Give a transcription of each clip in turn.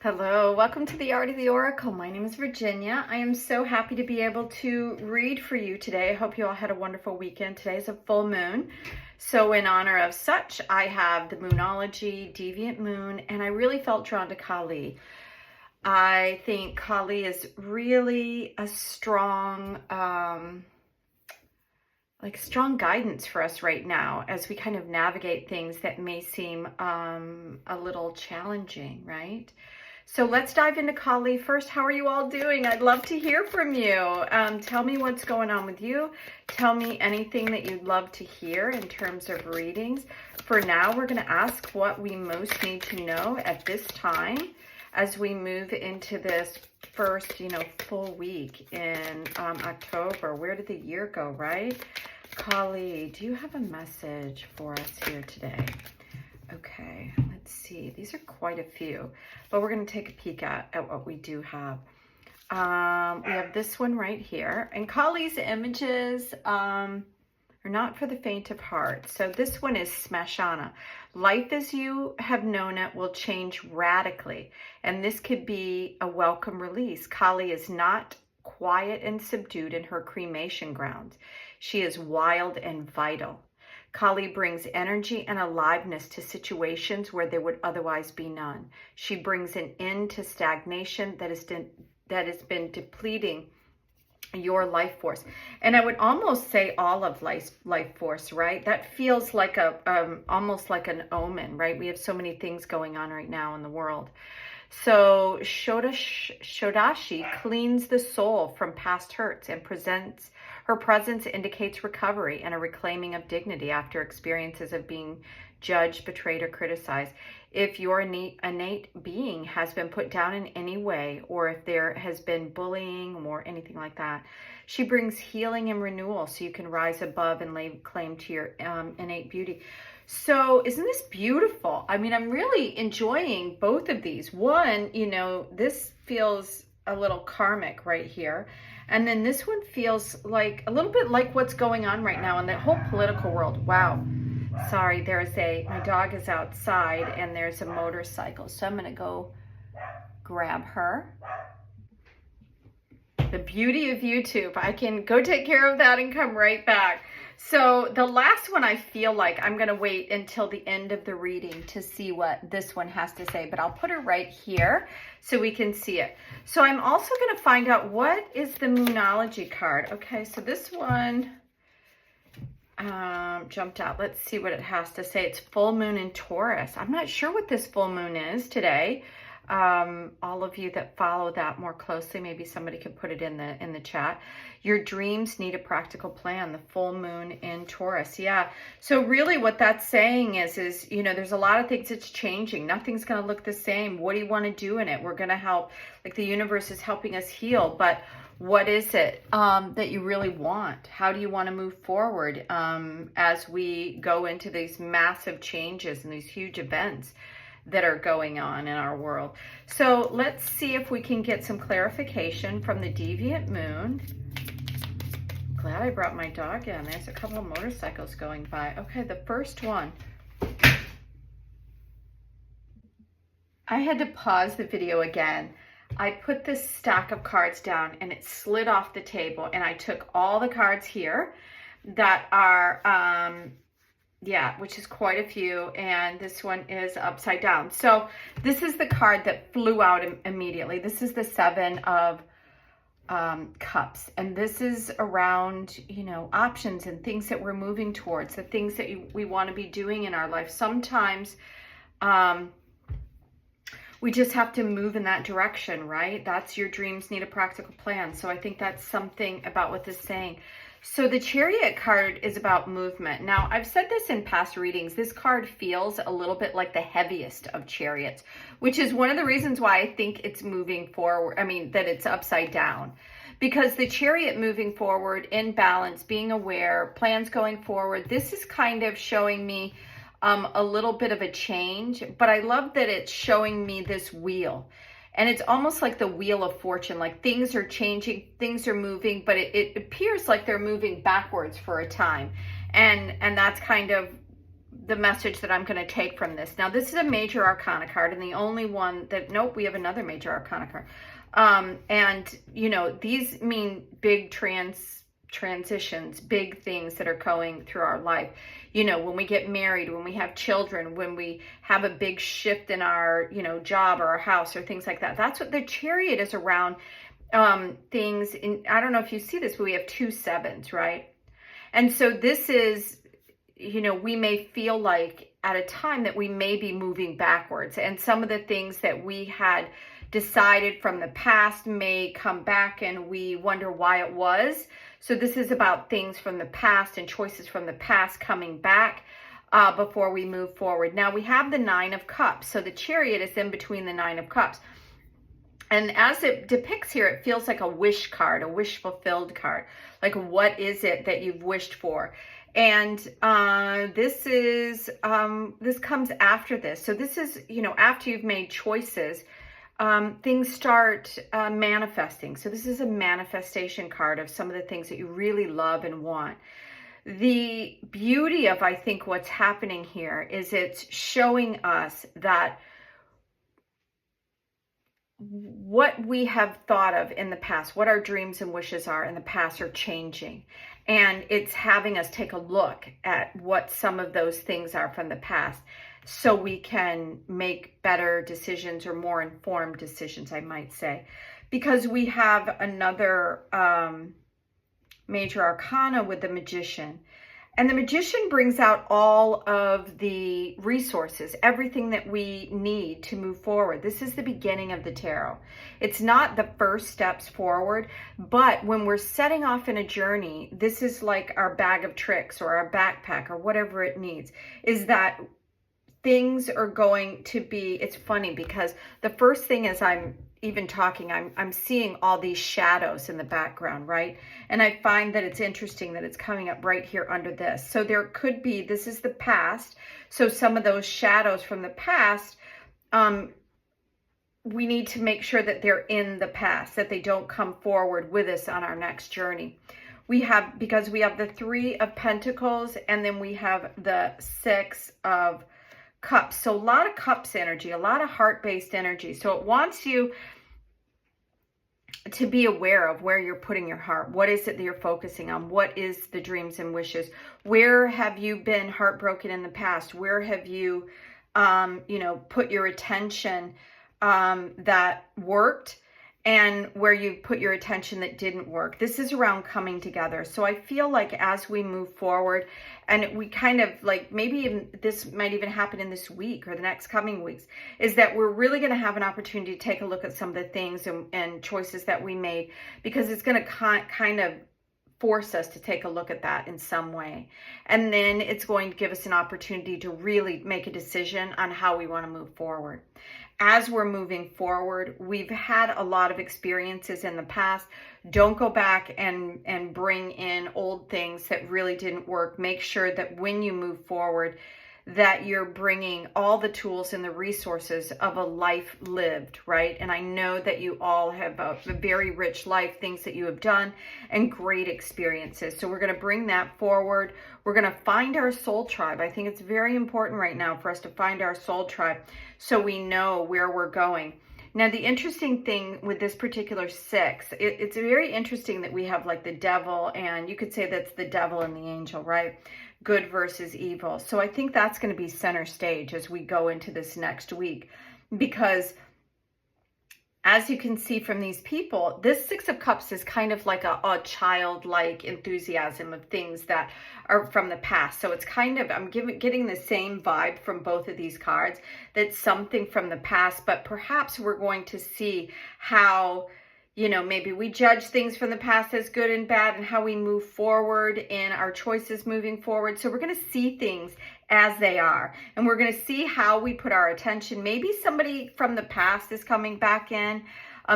Hello, welcome to the Art of the Oracle. My name is Virginia. I am so happy to be able to read for you today. I hope you all had a wonderful weekend. Today is a full moon. So in honor of such, I have the Moonology, Deviant Moon, and I really felt drawn to Kali. I think Kali is really a strong, strong guidance for us right now as we kind of navigate things that may seem a little challenging, right? So let's dive into Kali first. How are you all doing? I'd love to hear from you. Tell me what's going on with you. Tell me anything that you'd love to hear in terms of readings. For now, we're going to ask what we most need to know at this time as we move into this first, full week in October. Where did the year go, right? Kali, do you have a message for us here today? Okay, let's see. These are quite a few, but we're going to take a peek at what we do have. We have this one right here. And Kali's images are not for the faint of heart. So this one is Smashana. Life as you have known it will change radically. And this could be a welcome release. Kali is not quiet and subdued in her cremation grounds. She is wild and vital. Kali brings energy and aliveness to situations where there would otherwise be none. She brings an end to stagnation that has been depleting your life force. And I would almost say all of life force, right? That feels like almost like an omen, right? We have so many things going on right now in the world. So Shodashi cleans the soul from past hurts and her presence indicates recovery and a reclaiming of dignity after experiences of being judged, betrayed, or criticized. If your innate being has been put down in any way, or if there has been bullying or anything like that, she brings healing and renewal so you can rise above and lay claim to your innate beauty. So isn't this beautiful? I mean, I'm really enjoying both of these. One, this feels a little karmic right here. And then this one feels like a little bit like what's going on right now in the whole political world. Wow. Sorry, my dog is outside and there's a motorcycle. So I'm going to go grab her. The beauty of YouTube. I can go take care of that and come right back. So the last one, I feel like I'm going to wait until the end of the reading to see what this one has to say, but I'll put her right here so we can see it. So I'm also going to find out what is the Moonology card. Okay, so this one jumped out. Let's see what it has to say. It's full moon in Taurus. I'm not sure what this full moon is today. All of you that follow that more closely, maybe somebody could put it in the chat. Your dreams need a practical plan. The full moon in Taurus. Yeah. So really what that's saying is, there's a lot of things that's changing. Nothing's going to look the same. What do you want to do in it? We're going to help, like the universe is helping us heal, but what is it that you really want? How do you want to move forward as we go into these massive changes and these huge events that are going on in our world? So let's see if we can get some clarification from the Deviant Moon. Glad I brought my dog in. There's a couple of motorcycles going by. Okay, the first one. I had to pause the video again. I put this stack of cards down and it slid off the table, and I took all the cards here that are which is quite a few, and this one is upside down. So this is the card that flew out immediately. This is the Seven of Cups, and this is around options and things that we're moving towards, the things that we want to be doing in our life. Sometimes we just have to move in that direction, right? That's your dreams need a practical plan. So I think that's something about what this is saying. So the Chariot card is about movement. Now, I've said this in past readings. This card feels a little bit like the heaviest of chariots, which is one of the reasons why I think it's moving forward. I mean, that it's upside down. Because the Chariot moving forward, in balance, being aware, plans going forward, this is kind of showing me a little bit of a change. But I love that it's showing me this wheel. And it's almost like the wheel of fortune, like things are changing, things are moving, but it appears like they're moving backwards for a time. And that's kind of the message that I'm going to take from this. Now, this is a major arcana card, and the only one that, nope, we have another major arcana card. And, you know, these mean big transitions, big things that are going through our life. You know, when we get married, when we have children, when we have a big shift in our, you know, job or our house or things like that. That's what the Chariot is around. Things in, I don't know if you see this, but we have 2 sevens, right? And so this is, you know, we may feel like at a time that we may be moving backwards, and some of the things that we had decided from the past may come back and we wonder why it was. So this is about things from the past and choices from the past coming back before we move forward. Now we have the 9 of Cups. So the Chariot is in between the 9 of Cups. And as it depicts here, it feels like a wish card, a wish fulfilled card. Like, what is it that you've wished for? And this comes after this. So this is, you know, after you've made choices, things start manifesting. So this is a manifestation card of some of the things that you really love and want. The beauty of, I think, what's happening here is it's showing us that what we have thought of in the past, what our dreams and wishes are in the past, are changing. And it's having us take a look at what some of those things are from the past, so we can make better decisions, or more informed decisions, I might say. Because we have another major arcana with the Magician. And the Magician brings out all of the resources, everything that we need to move forward. This is the beginning of the tarot. It's not the first steps forward, but when we're setting off in a journey, this is like our bag of tricks or our backpack or whatever it needs, is that things are going to be, it's funny because the first thing as I'm even talking, I'm seeing all these shadows in the background, right? And I find that it's interesting that it's coming up right here under this. So there could be, this is the past. So some of those shadows from the past, we need to make sure that they're in the past, that they don't come forward with us on our next journey. We have, because we have the 3 of Pentacles, and then we have the 6 of Cups. So a lot of Cups energy, a lot of heart-based energy. So it wants you to be aware of where you're putting your heart. What is it that you're focusing on? What is the dreams and wishes? Where have you been heartbroken in the past? Where have you, you know, put your attention that worked, and where you put your attention that didn't work? This is around coming together. So I feel like as we move forward, and we kind of like, maybe even this might even happen in this week or the next coming weeks, is that we're really going to have an opportunity to take a look at some of the things and choices that we made, because it's going to kind of force us to take a look at that in some way. And then it's going to give us an opportunity to really make a decision on how we want to move forward. As we're moving forward, we've had a lot of experiences in the past. Don't go back and bring in old things that really didn't work. Make sure that when you move forward, that you're bringing all the tools and the resources of a life lived, right? And I know that you all have a very rich life, things that you have done, and great experiences. So we're going to bring that forward. We're going to find our soul tribe. I think it's very important right now for us to find our soul tribe so we know where we're going. Now, the interesting thing with this particular 6, it's very interesting that we have like the devil, and you could say that's the devil and the angel, right? Good versus evil. So I think that's going to be center stage as we go into this next week, because as you can see from these people, this 6 of Cups is kind of like a childlike enthusiasm of things that are from the past. So it's kind of, I'm getting the same vibe from both of these cards, that's something from the past, but perhaps we're going to see how, you know, maybe we judge things from the past as good and bad, and how we move forward in our choices moving forward. So we're going to see things as they are, and we're going to see how we put our attention. Maybe somebody from the past is coming back in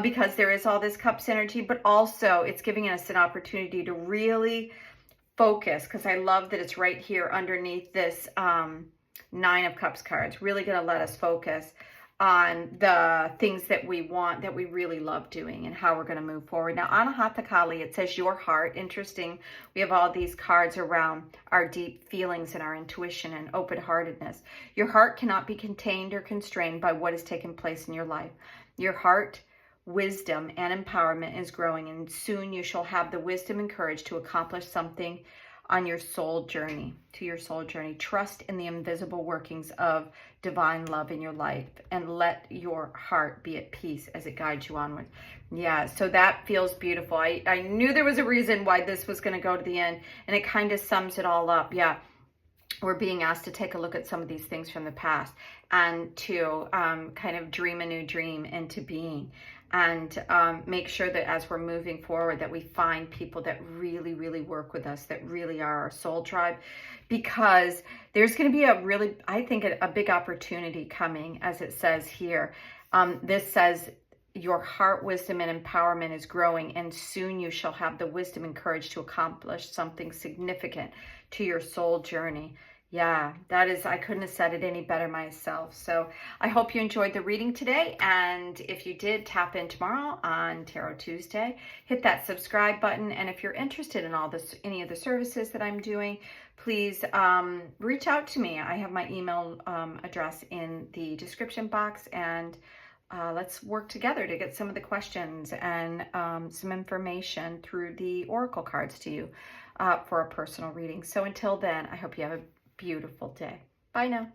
because there is all this Cups energy, but also it's giving us an opportunity to really focus, because I love that it's right here underneath this 9 of Cups cards. Really going to let us focus on the things that we want, that we really love doing, and how we're going to move forward. Now, Anahata Kali, it says your heart. Interesting. We have all these cards around our deep feelings and our intuition and open-heartedness. Your heart cannot be contained or constrained by what has taken place in your life. Your heart, wisdom, and empowerment is growing, and soon you shall have the wisdom and courage to accomplish something on your soul journey, to your soul journey. Trust in the invisible workings of divine love in your life, and let your heart be at peace as it guides you onward. Yeah, so that feels beautiful. I knew there was a reason why this was going to go to the end, and it kind of sums it all up. Yeah, we're being asked to take a look at some of these things from the past, and to kind of dream a new dream into being, and make sure that as we're moving forward that we find people that really, really work with us, that really are our soul tribe, because there's going to be a really, I think, a big opportunity coming, as it says here. This says, your heart, wisdom, and empowerment is growing, and soon you shall have the wisdom and courage to accomplish something significant to your soul journey. Yeah, that is, I couldn't have said it any better myself. So I hope you enjoyed the reading today. And if you did, tap in tomorrow on Tarot Tuesday. Hit that subscribe button. And if you're interested in all this, any of the services that I'm doing, please reach out to me. I have my email address in the description box. And let's work together to get some of the questions and some information through the oracle cards to you for a personal reading. So until then, I hope you have a beautiful day. Bye now.